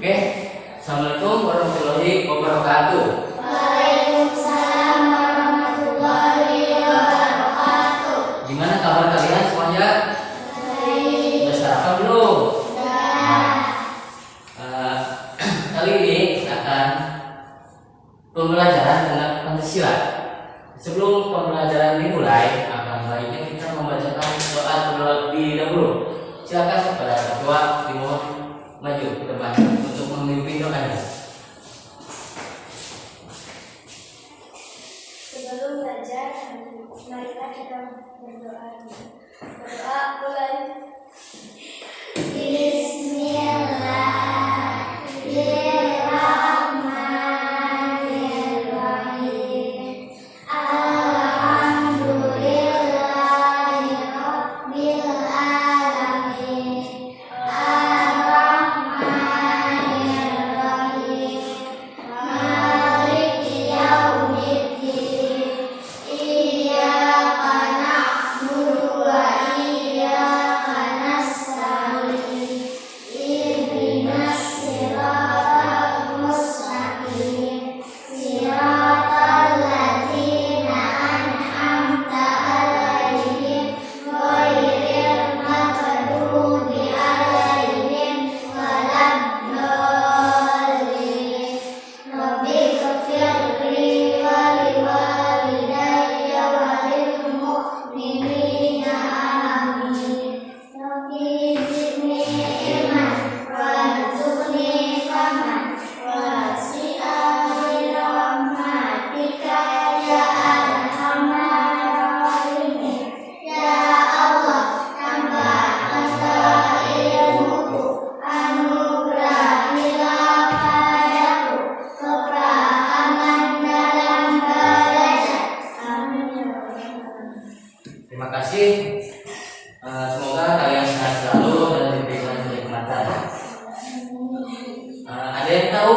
Oke, assalamualaikum warahmatullahi wabarakatuh. Waalaikumsalam warahmatullahi wabarakatuh. Gimana kabar kalian semuanya? Baik. Udah sarapan belum? Sudah. Kali ini kita akan pembelajaran tentang Pancasila. Sebelum pembelajaran dimulai, akan baiknya kita membacakan doa terlebih dahulu. Silakan kepada ketua dimohon maju ke depan untuk memimpin doanya. Sebelum belajar, marilah kita berdoa. Berdoa mulai. Bismillahirrahmanirrahim. Alhamdulillahirabbil alamin. Ar-Rahmanirrahim. Maliki yaumiddin. Iyyaka na'budu wa iyyaka nasta'in. Ihdinas siratal mustaqim. Siratal ladzina an'amta 'alaihim ghairil maghdubi 'alaihim waladdallin. Rabbighfirli wa liwalidayya wa lil mu'minina amin. Rabbi zidni ilman warzuqni fahman wasi'a birahmatika ya arhamar rahimin. Ya Allah, tambahlah ilmuku, anugerahilah padaku kepahaman dalam belajar. Amin. Terima kasih. Semoga kalian sehat selalu dan diberikan kenikmatan. Ada yang tahu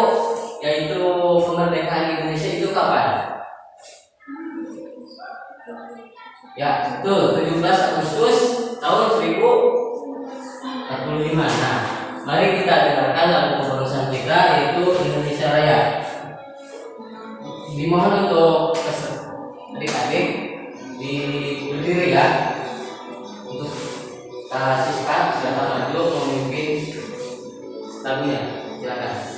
yaitu kemerdekaan Indonesia itu kapan? Ya, betul, 17 Agustus tahun 1045. Nah, mari kita dengarkan lagu kebangsaan kita yaitu Indonesia Raya. Dimohon untuk adik-adik berdiri ya. Untuk siswa silakan maju memimpin lagunya. Silakan.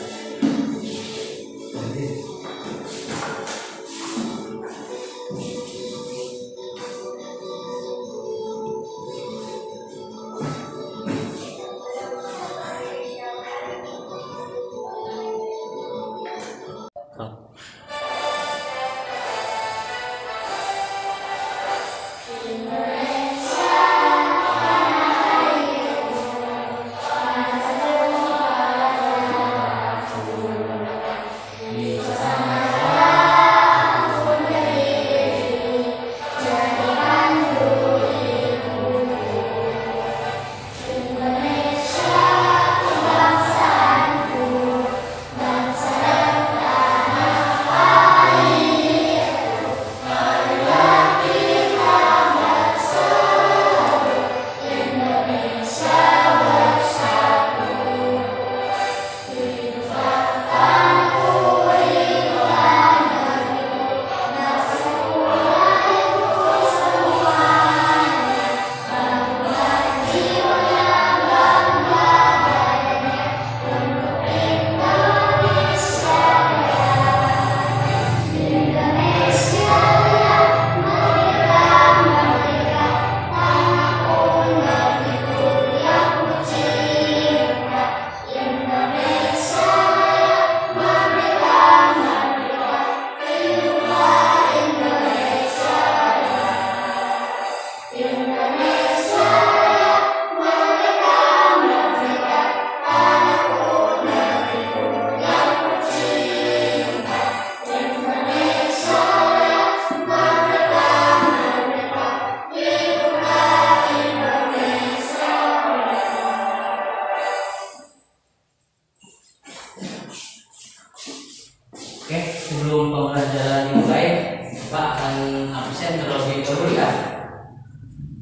Oke, sebelum pembelajaran dimulai, Pak akan absen terlebih dahulu ya.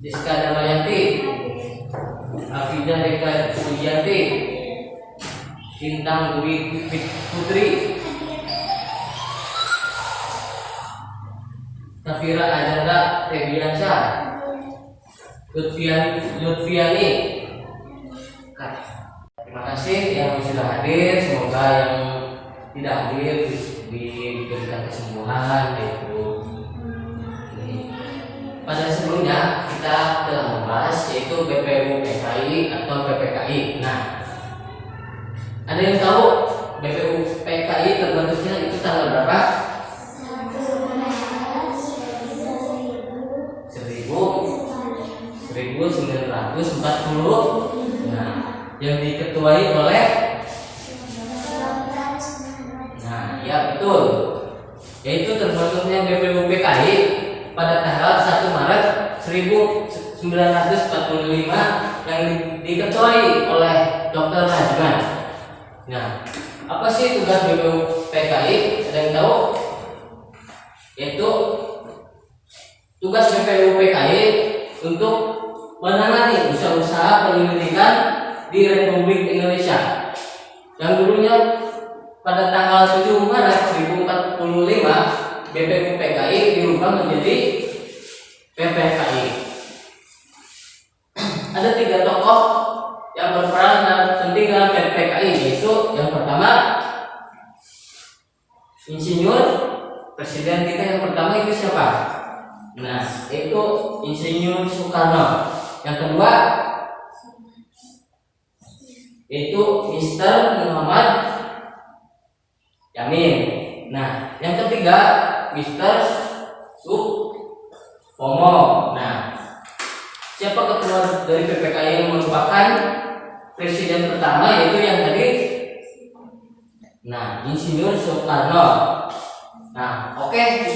Siska Damayanti, Afidah Deka Sujianti, Bintang Dwi Putri, Safira Azara Febiansyah, Lutfiani. Terima kasih yang sudah hadir. Semoga yang tidak hadir diberikan kesembuhan. Pada sebelumnya kita telah membahas yaitu BPU PKI atau PPKI. Nah, ada yang tahu BPU PKI terbentuknya itu tanggal berapa? 1940. Nah, yang diketuai oleh ya betul, yaitu terbentuknya BPU PKI pada tanggal 1 Maret 1945 yang diketuai oleh Dr. Najman. Nah, apa sih tugas BPU PKI? Ada yang tahu? Yaitu tugas BPU PKI untuk menangani usaha-usaha penyelidikan di Republik Indonesia yang dulunya pada tanggal 7 Maret 1945 BPU PKI dirubah menjadi PPKI. Ada 3 tokoh yang berperan dan penting dalam PPKI, yaitu yang pertama Insinyur Presiden kita yang pertama itu siapa? Nah, itu Insinyur Soekarno. Yang kedua itu Mr. Muhammad Yamin. Nah, yang ketiga Mr. Supomo. Nah, siapa ketua dari PPKI yang merupakan presiden pertama, yaitu yang tadi? Nah, Insinyur Soekarno. Nah, oke,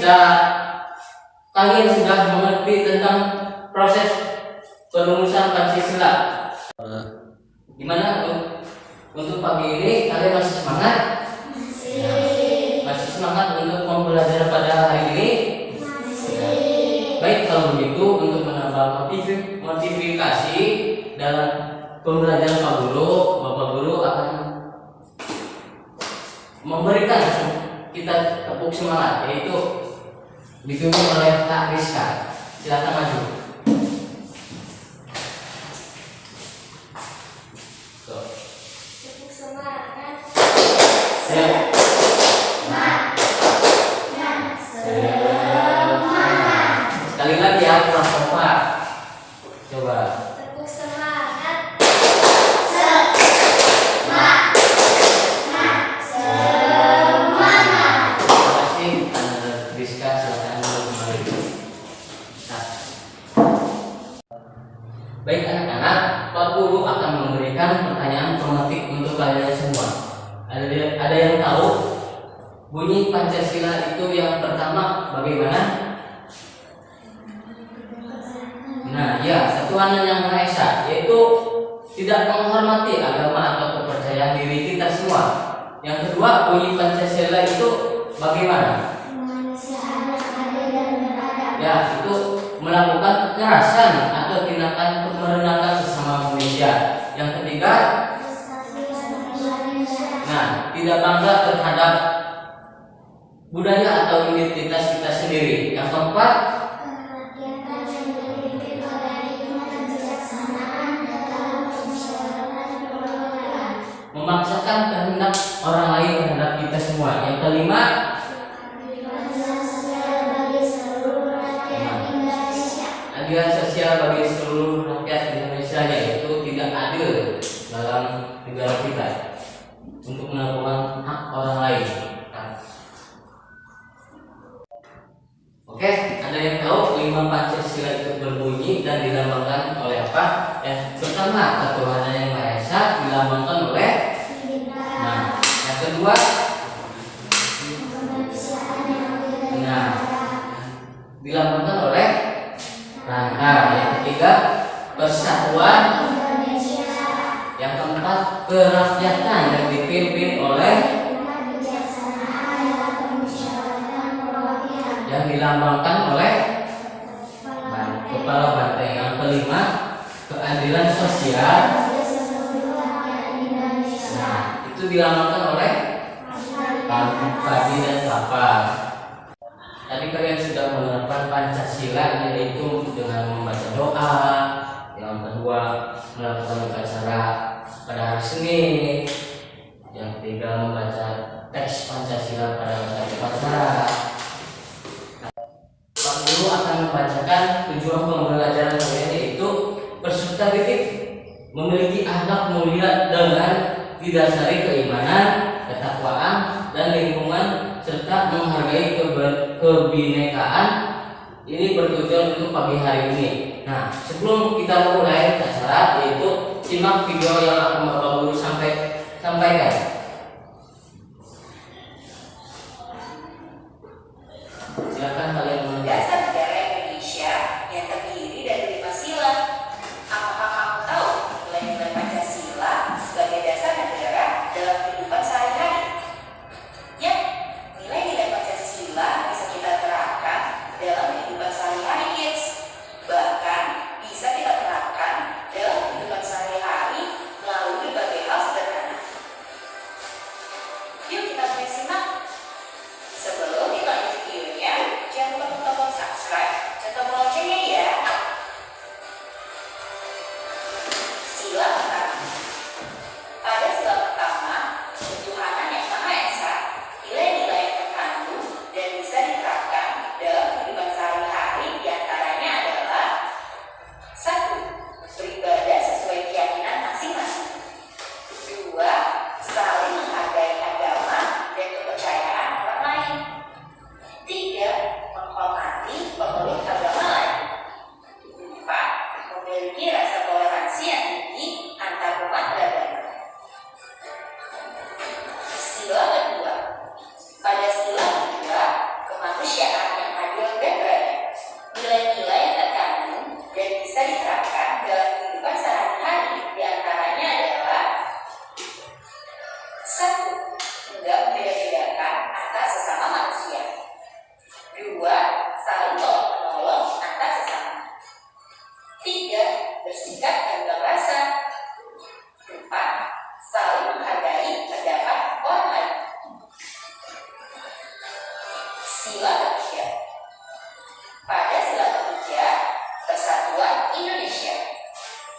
kalian sudah mengerti tentang proses perumusan Pancasila. Gimana untuk pagi ini kalian masih semangat? Masih semangat untuk pembelajaran pada hari ini? Baik, kalau begitu untuk menambah motivasi dalam pembelajaran Pak Guru, Bapak Guru akan memberikan kita tepuk semangat, yaitu dipimpin oleh Kak Rizka. Silakan maju. Tepuk semangat. Sekali lagi ya, kurang kompak. Coba. Tepuk semangat. Terima kasih, Rizka. Silakan kembali. Baik anak-anak, Pak Guru akan memberikan pertanyaan formatif untuk kalian semua. Ada yang tahu bunyi Pancasila itu yang pertama bagaimana? Nah, ya, Satuan Yang Maha Esa, yaitu tidak menghormati agama atau kepercayaan diri kita semua. Yang kedua, bunyi Pancasila itu bagaimana? Kemanusiaan adil dan beradab. Ya, itu melakukan kekerasan atau tindakan untuk merendahkan sesama manusia. Yang ketiga, nah, tidak bangga terhadap budaya atau identitas kita sendiri. Yang keempat, kerakyatan yang dipimpin oleh hikmah dan kebijaksanaan dalam permusyawaratan perwakilan. memaksakan kehendak orang lain terhadap kita semua. Yang kelima, Keadilan sosial bagi seluruh rakyat Indonesia. keadilan sosial bagi seluruh rakyat Indonesia, yaitu tidak adil dalam negara kita untuk melakukan hak orang lain. Oke, ada yang tahu 5 Pancasila itu berbunyi dan dilambangkan oleh apa? Yang pertama, Ketuhanan Yang Maha Esa dilambangkan oleh. Nah, yang kedua, Kemanusiaan yang adil dan nah, beradab. dilambangkan oleh rangka. Yang ketiga, persatuan. Indonesia. Yang keempat, kerakyatan yang dipimpin oleh. Hikmah kebijaksanaan dalam permusyawaratan perwakilan. Yang dilambangkan oleh kepala banteng. Yang kelima, keadilan sosial. Bagi seluruh rakyat Indonesia. Nah, itu itu dilamakan oleh pagi dan kapan. Tadi kalian sudah menerapkan Pancasila, yaitu dengan membaca doa. Yang kedua, melakukan upacara pada hari Senin. Yang ketiga, membaca teks Pancasila pada hari upacara. Pak Guru akan membacakan tujuan pembelajaran kalian, yaitu peserta didik memiliki akhlak mulia dengan didasari keimanan, ketakwaan, dan lingkungan, serta menghargai kebinekaan. Ini bertujuan untuk pagi hari ini. Nah, sebelum kita mulai acara, yaitu simak video yang akan Bapak Guru sampaikan. Silakan kalian mendengar. Dasar negara Indonesia yang terdiri dari 5 sila. Apakah kamu tahu nilai-nilai Pancasila sebagai dasar negara dalam kehidupan sehari-hari? Ya, nilai-nilai Pancasila bisa kita terapkan dalam kehidupan sehari-hari, kids. Bahkan bisa kita terapkan dalam kehidupan sehari-hari melalui berbagai hal sederhana. Yuk kita mulai simak. Sebelum kita lanjut videonya, jangan lupa untuk tombol subscribe dan tombol loncengnya ya. Sila pertama. Pada sila pertama, ketuhanan yang Maha Esa, nilai-nilai yang terkandung dan bisa diterapkan dalam kehidupan sehari-hari diantaranya adalah: 1. Beribadah sesuai keyakinan masing-masing. 2. Saling menghargai agama dan kepercayaan orang lain. 3. Menghormati pemeluk agama lain. 4. Memiliki rasa toleransi yang tinggi antar umat beragama. Sila kedua. Pada sila kedua, kemanusiaan yang adil dan beradab. Nilai-nilai yang terkandung dan bisa diterapkan dalam kehidupan sehari-hari diantaranya adalah: 1. Enggak membeda-bedakan antar sesama manusia. 2. Saling tolong-menolong antar sesama. 3. Bersikap tanpa rasa. 4. Saling menghargai pendapat orang lain. Sila ketiga. Pada sila ketiga, Persatuan Indonesia.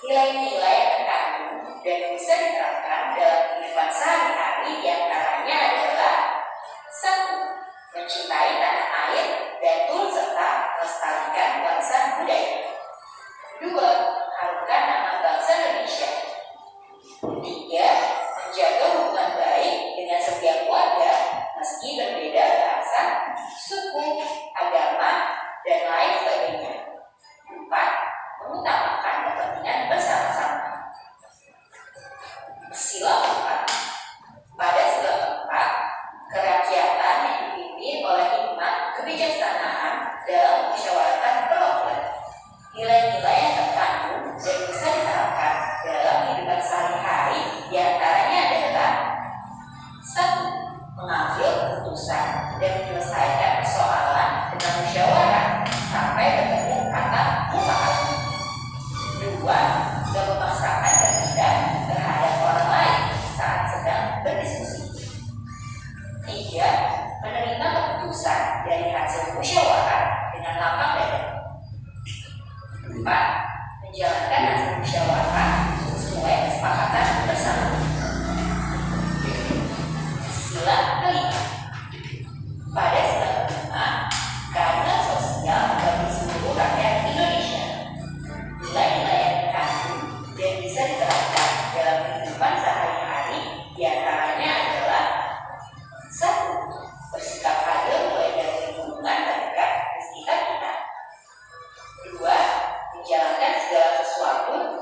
Nilai-nilai yang terkandung dan bisa diterapkan dalam kehidupan sehari-hari diantaranya adalah: 1. Mencintai tanah air dan turut serta melestarikan warisan budaya. 2. Mengharumkan nama bangsa Indonesia. 3. Menjaga hubungan baik dengan setiap warga meski berbeda bahasa, suku, agama, dan lain sebagainya. 4. Mengutamakan kepentingan bersama-sama. Sila keempat. Pada sila keempat, kerakyatan yang dipimpin oleh hikmat kebijaksanaan dalam musyawaratan perwakilan. Nilai-nilai yang terkandung dan bisa diterapkan dalam kehidupan sehari-hari diantaranya adalah: 1. Mengambil keputusan dan menyelesaikan persoalan dengan musyawarah sampai bertemu kata mufakat. 2. Tidak memaksakan kehendak terhadap orang lain saat sedang berdiskusi. 3. Menerima keputusan dari hasil musyawarah dengan lapang dada. 4. Menjalankan hasil musyawarah sesuai kesepakatan bersama. Sila kelima. Pada sila kelima, keadilan sosial bagi seluruh rakyat Indonesia. Nilai-nilai yang terkandung dan bisa diterapkan dalam kehidupan sehari-hari diantaranya adalah: 1. Bersikap adil mulai dari lingkungan terdekat di sekitar kita. 2. Menjalankan segala sesuatu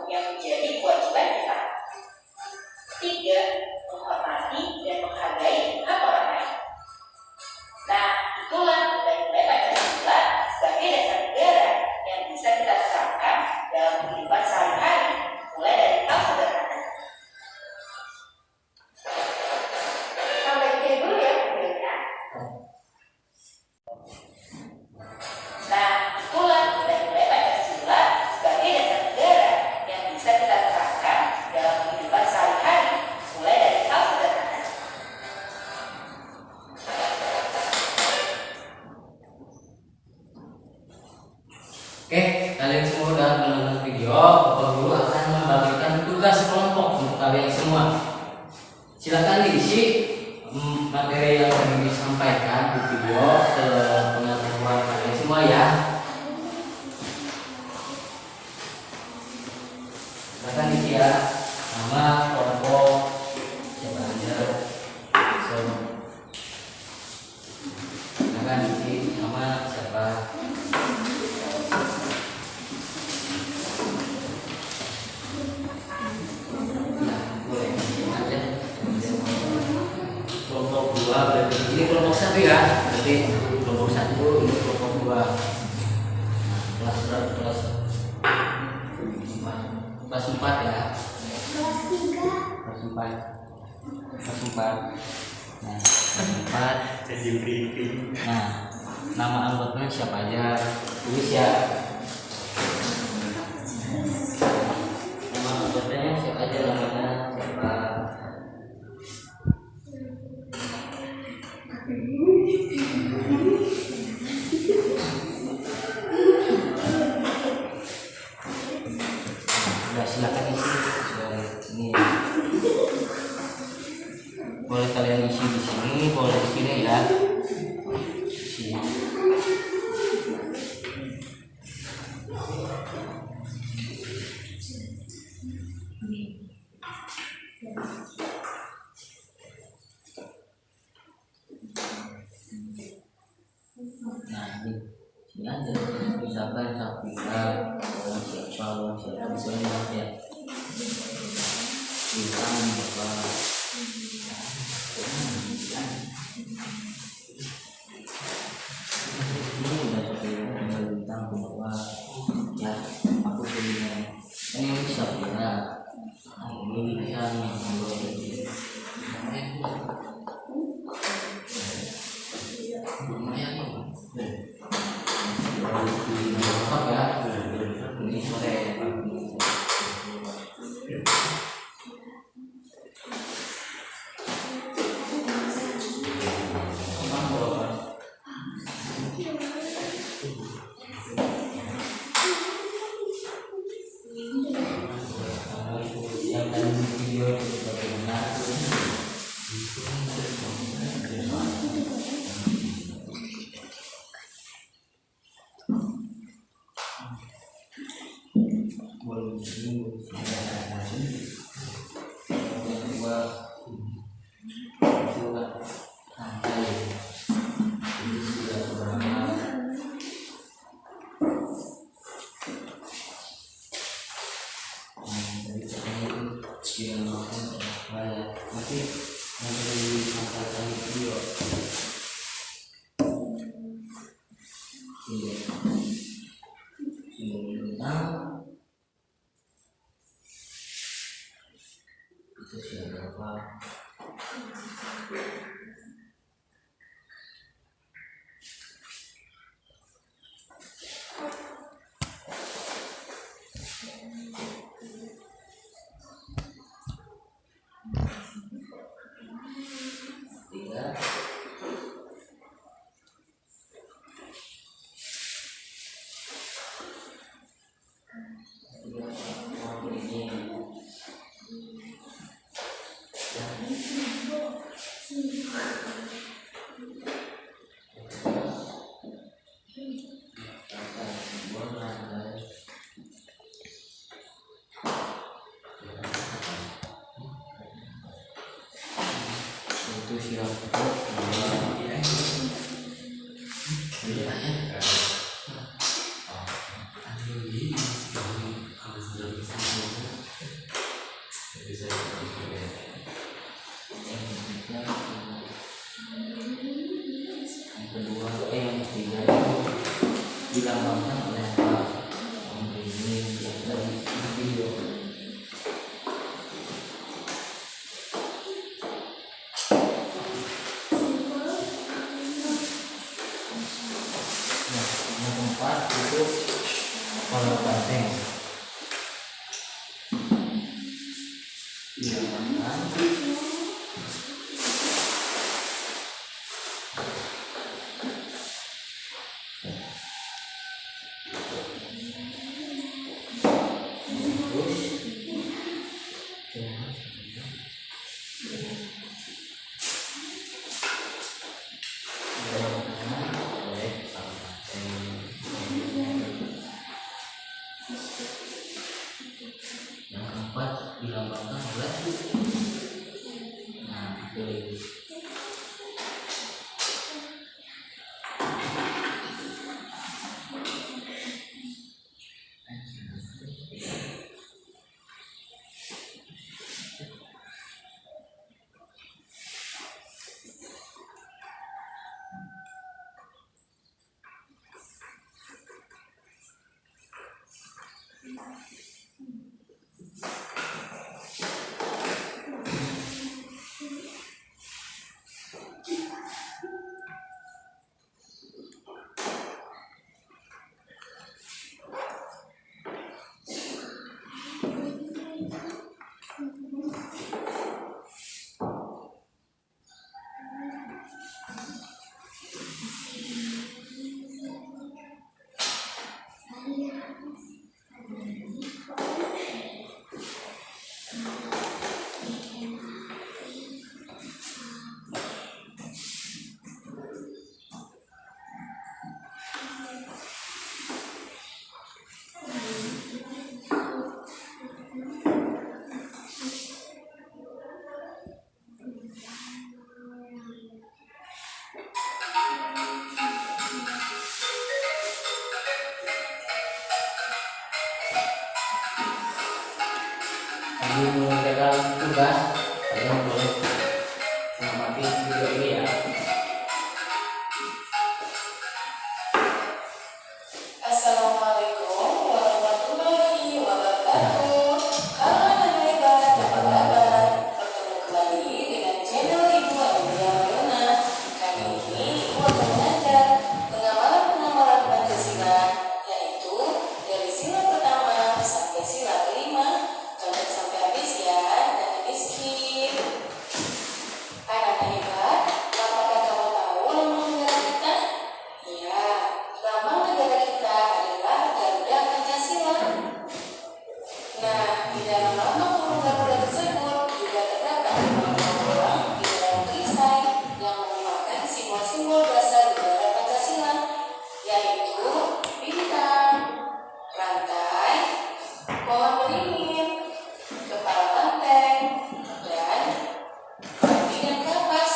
materi yang tadi disampaikan di video ke pengetahuan kalian semua ya. Silakan isi ya, nama, kelompok, siapa aja. Silakan isi nama siapa. Nah, boleh isi aja. Kelompok 2 berarti ini kelompok 1 ya. Berarti kelompok 1 ini kelompok 2. Nah, kelas berapa? Kelas 4 ya. Kelas 3. Kelas 4. Kelas 4. Nah, kelas 4 jadi briefing. Nah, nama anggotanya siapa aja? Tulis ya. Nama anggotanya siapa aja, namanya siapa? Udah, silakan isi. Ini ya. Boleh kalian isi di sini, boleh di sini ya. Isi. Nah, ini aja. Misalkan Safira, siapa misalnya ya. Ilham apa? Ini udah Safira bintang bahwa ya aku punya ini Safira. Ini Ilham yang ini sore. Yang tadi di video itu bagaimana? Itu siapa? Tiga. Itu siapa? Yang kedua, yang ketiga itu dilambangkan oleh apa? Ini dari video. Yang keempat itu kolor banteng. Dilambangkan terus dilambangkan oleh pilih. Sebelum mengerjakan tugas, kalian boleh mengamati video ini ya. Assalamualaikum warahmatullahi wabarakatuh. Halo anak hebat, apa kabar? Bertemu kembali dengan channel Ibu Amelia Leona. Kali ini Ibu akan mengajar pengamalan Pancasila, yaitu dari sila pertama sampai sila kelima. Tonton sampai habis ya, jangan di skip. Anak hebat, apakah kamu tahu lambang negara kita? Ya, lambang negara kita adalah Garuda Pancasila. Nah, di dalam lambang burung Garuda tersebut juga terdapat lambang-lambang di dalam perisai yang merupakan simbol-simbol dasar negara Pancasila, yaitu bintang, rantai, pohon beringin, kepala banteng, dan bati dan kapas.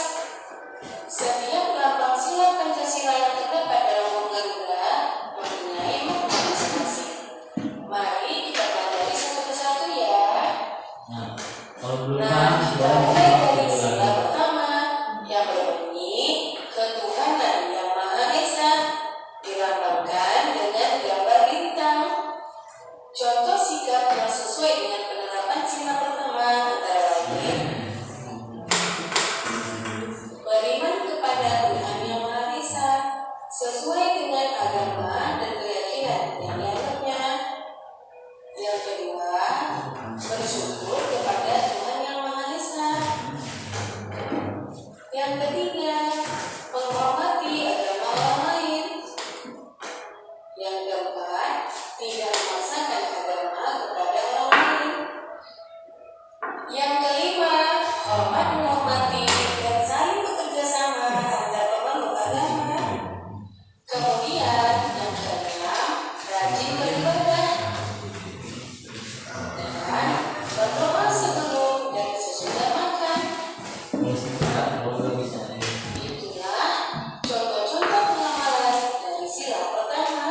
Setiap lambang sila Pancasila yang terdapat dalam burung Garuda mempunyai makna masing-masing. Mari kita pelajari satu persatu ya. Nah, kalau belum Nah, paham kita silahkan mulai dari diulang sila lagi. pertama yang berbunyi ketuhanan yang Maha Esa, dilambangkan dengan gambar bintang. Contoh sikap yang sesuai dengan penerapan sila pertama antara lain beriman kepada Tuhan Yang Maha Esa sesuai dengan agama dan keyakinan yang dianggapnya. Yang kedua, bersyukur kepada Tuhan Yang Maha Esa. Yang ketiga, menghormati agama orang lain. Yang keempat, tidak memaksakan agama kepada orang lain. Yang kelima, hormat menghormati dan saling bekerja sama antar pemeluk agama. Kemudian yang keenam, rajin beribadah dan berdoa sebelum dan sesudah makan. Kalau belum bisa. Itulah contoh-contoh pengamalan dari sila pertama.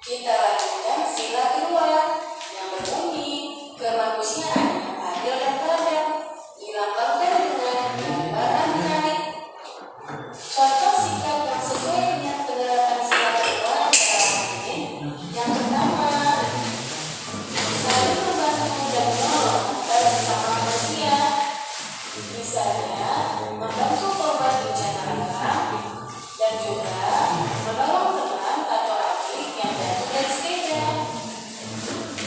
Kita lanjutkan sila kedua yang berbunyi kemanusiaan yang adil dan beradab, dilambangkan dengan gambar rantai. Contoh sikap yang sesuai dengan penerapan sila kedua adalah lain. Yang pertama, saling membantu dan menolong antara sesama manusia. Misalnya, membantu korban bencana alam dan juga menolong teman atau adik yang jatuh dari sepeda.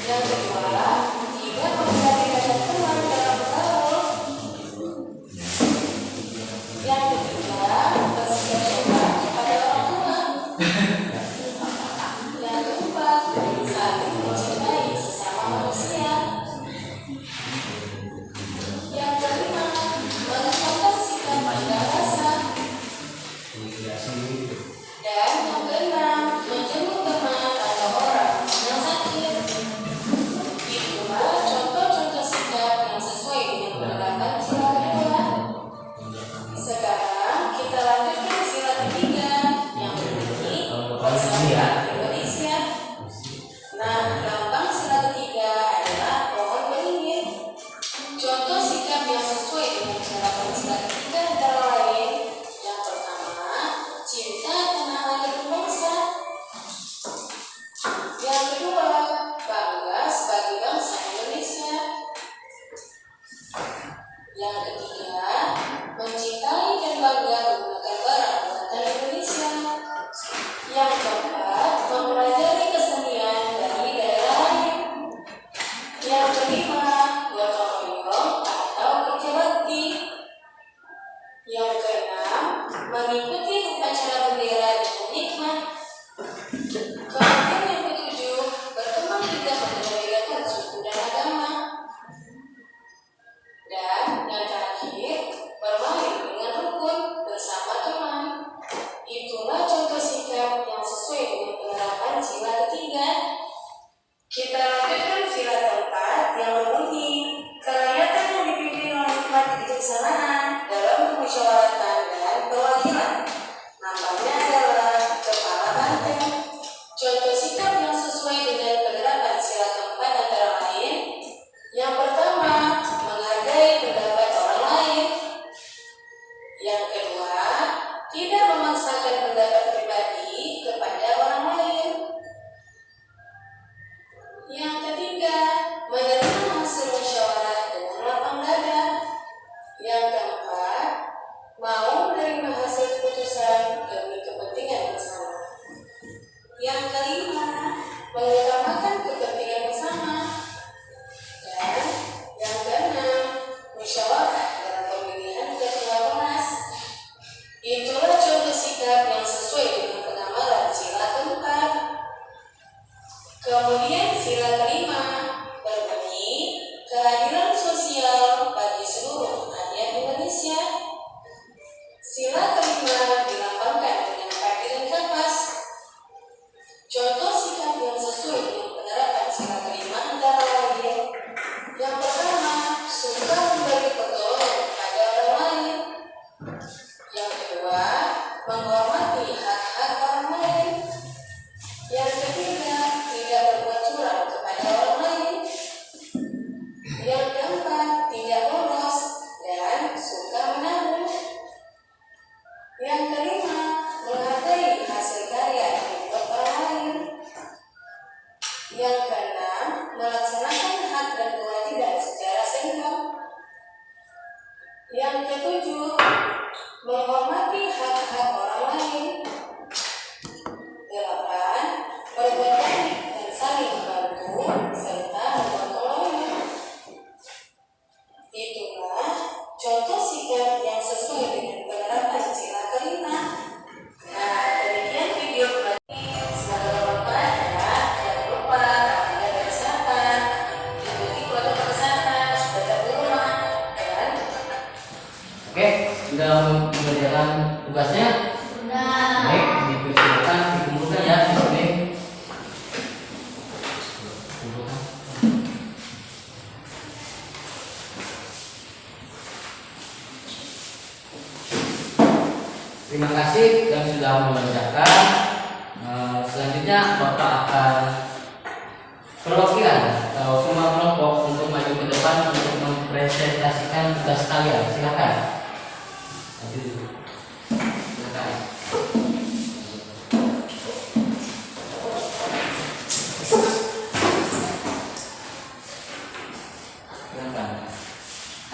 Yang kedua, tidak memperhatikan teman dalam bergaul. Yang ketiga, bersikap sopan kepada orang tua. Yang keempat, saling mencintai sesama manusia. Yang kelima, menunjukkan sikap rendah rasa. Dan yang keenam, menjenguk teman atau orang yang sakit. Itu Yang kelima, gotong royong atau kerja bakti. Yang keenam, mengikuti upacara bendera dengan hikmat. Kemudian yang ketujuh, berteman tidak membedakan suku dan agama. Dan yang terakhir, bermain dengan rukun bersama teman. Itulah contoh sikap yang sesuai dengan penerapan sila ketiga. Kita lanjutkan sila keempat yang berbunyi, kerakyatan yang dipimpin oleh hikmat kebijaksanaan dalam kemusyawaratan dan perwakilan. Nampaknya adalah kepala banteng. Contoh sikap yang sesuai dengan penerapan sila keempat antara lain. Yang pertama, menghargai pendapat orang lain. Yang kedua, tidak memaksakan pendapat pribadi kepada orang lain. Yang ketiga, menerima hasil musyawarah dengan lapang dada. Yang keempat, mau menerima hasil keputusan demi kepentingan bersama. Yang kelima, mengutamakan kepentingan bersama. Dan yang keenam, musyawarah dalam pemilihan ketua PONAS. Itulah contoh sikap yang sesuai dengan pengamalan sila keempat. Kemudian sila kelima berbunyi, keadilan sosial bagi seluruh rakyat Indonesia. Sila kelima dilambangkan dengan kaki dan kapas. Contoh sikap yang sesuai dengan penerapan sila kelima antara lain. Yang pertama, suka memberi pertolongan kepada orang lain. Yang kedua, menghormati hak-hak orang lain. Yang ketiga, tidak berbuat curang kepada orang lain. Yang keempat, tidak bolos dan suka menabung. Yang kelima, menghargai hasil karya untuk orang lain. Yang keenam, melaksanakan hak dan kewajiban secara seimbang. Yang ketujuh, menghormati hak-hak orang lain. 8. Berbuat baik dan saling membantu serta bergotong royong. Itulah contoh sikap yang sesuai dengan penerapan sila kelima. Nah, demikian video ini. Semoga bermanfaat ya. Jangan lupa jaga kesehatan, ikuti protokol kesehatan, tetap di rumah, dan Oke, sudah mengerjakan tugasnya? Sudah. Baik, dipersilakan dikumpulkan ya di sini. Kumpulkan. Terima kasih yang sudah mengerjakan. Selanjutnya Bapak akan perwakilan atau semua kelompok untuk maju ke depan untuk mempresentasikan tugas kalian. Silakan. Maju dulu. Silakan. Silakan.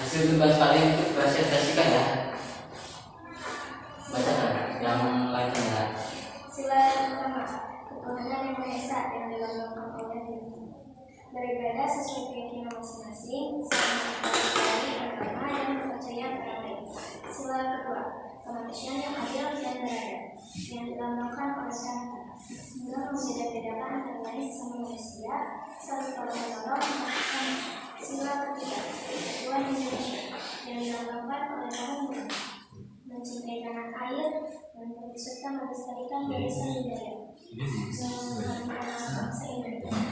Hasil tugas kalian itu presentasikan ya. Bacakan yang lainnya ya. Sila pertama, ketuhanan yang Maha Esa yang dilambangkan oleh diri. Beribadah sesuai keyakinan masing-masing, saling menghargai agama dan kepercayaan orang lain. Sila kedua, kemanusiaan yang adil dan beradab, yang dilambangkan oleh syariat. Dengan membeda-bedakan antara lain sesama manusia, saling tolong-menolong, memaafkan. Sila ketiga, kesatuan Indonesia, yang dilambangkan oleh tangan bulan, mencintai tanah air dan serta melestarikan warisan budaya, mengharumkan bangsa Indonesia.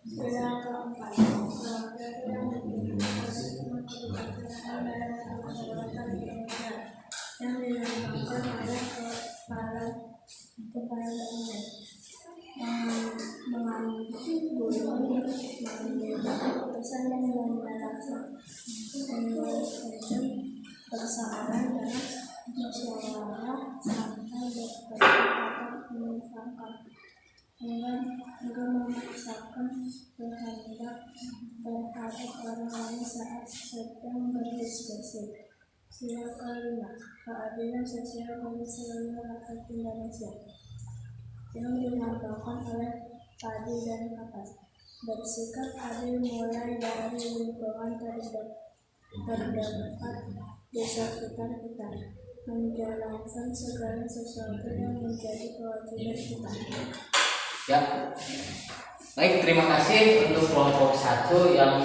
Sila keempat, peraturan yang dilambangkan oleh kepala daerah, mengambil guru, mengambil keputusan dan menjalankan persoalan dalam musyawarah sampai berkesempatan menyimpulkan dengan memaksakan terhadap orang lain saat sedang berdiskusi. Sila kelima, keadilan sosial bagi seluruh rakyat Indonesia, yang dilambangkan oleh padi dan kapas. bersikap adil mulai dari lingkungan terdapat di sekitar kita, menjalankan segala sesuatu yang menjadi kewajiban kita. Ya. Baik, terima kasih untuk kelompok 1 yang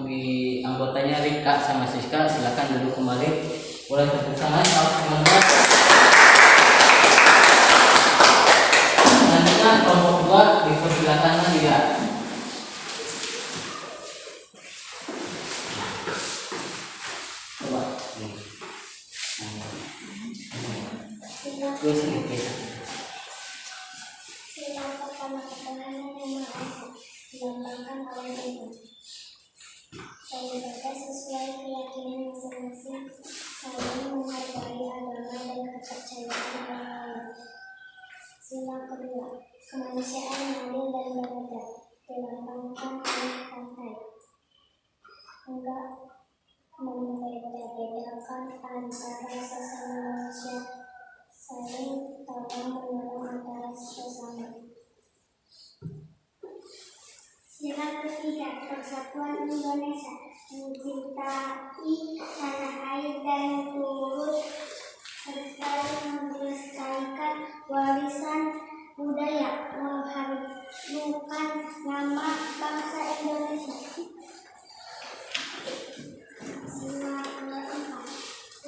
di anggotanya Rika sama Siska. Silakan duduk kembali. Boleh tepuk tangan teman-teman. Selanjutnya kelompok 2 dipersilakan juga. Coba. Terus sedikit. Sila pertama keterangan yang Maha Esa dilambangkan oleh ibu. Beribadah sesuai keyakinan masing-masing, saling menghargai agama dan kepercayaan orang lain. Sila kedua, kemanusiaan yang adil dan beradab dilambangkan oleh partai. Enggak membeda-bedakan antara sesama manusia, saling tolong-menolong antara sesama. Sila ketiga, persatuan Indonesia, mencintai tanah air dan turut serta melestarikan warisan budaya, mengharumkan nama bangsa Indonesia. Sila keempat,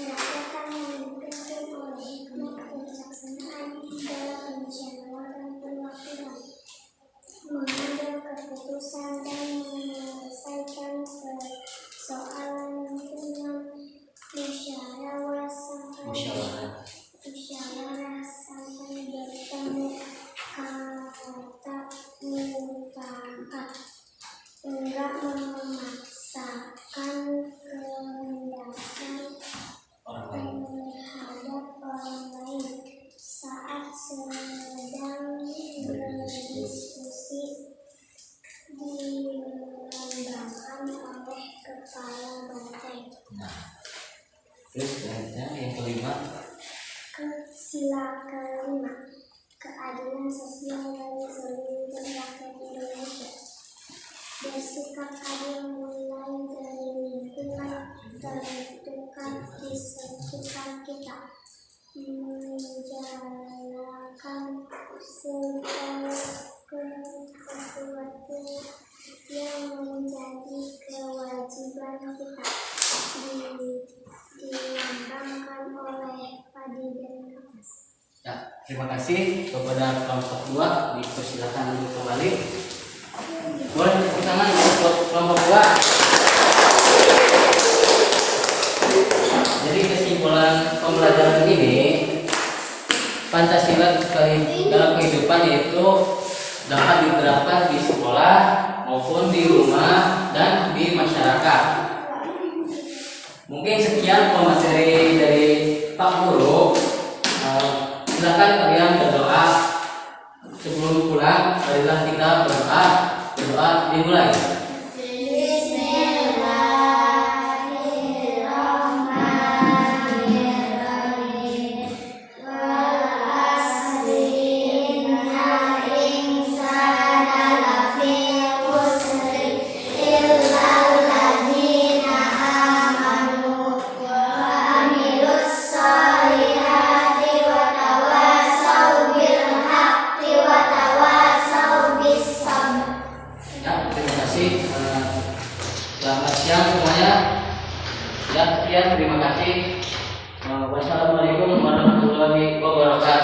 merayakan dipimpin oleh hikmat kebijaksanaan dalam musyawarah perwakilan, mengambil keputusan dan menyelesaikan persoalan dengan musyawarah sampai bertemu kata mufakat, enggak memaksakan kehendak terhadap orang lain saat sedang berdiskusi, dilambangkan oleh kepala banteng. Terus yang kelima. Sila kelima, keadilan sosial bagi seluruh rakyat Indonesia. Bersikap adil mulai dari lingkungan terdekat di sekitar kita, menjalankan segala sesuatu yang menjadi kewajiban kita, dilambangkan oleh padi dan kapas. Ya, terima kasih kepada kelompok 2. Dipersilakan duduk kembali. Boleh tepuk tangan untuk kelompok 2. Jadi kesimpulan pembelajaran ini, Pancasila dalam kehidupan yaitu dapat diterapkan di sekolah maupun di rumah dan di masyarakat. Mungkin sekian pemateri dari Pak Guru. Silakan kalian berdoa sebelum pulang. Marilah kita berdoa. Berdoa dimulai. Selamat siang semuanya. Ya, sekian, terima kasih. Wassalamualaikum warahmatullahi wabarakatuh.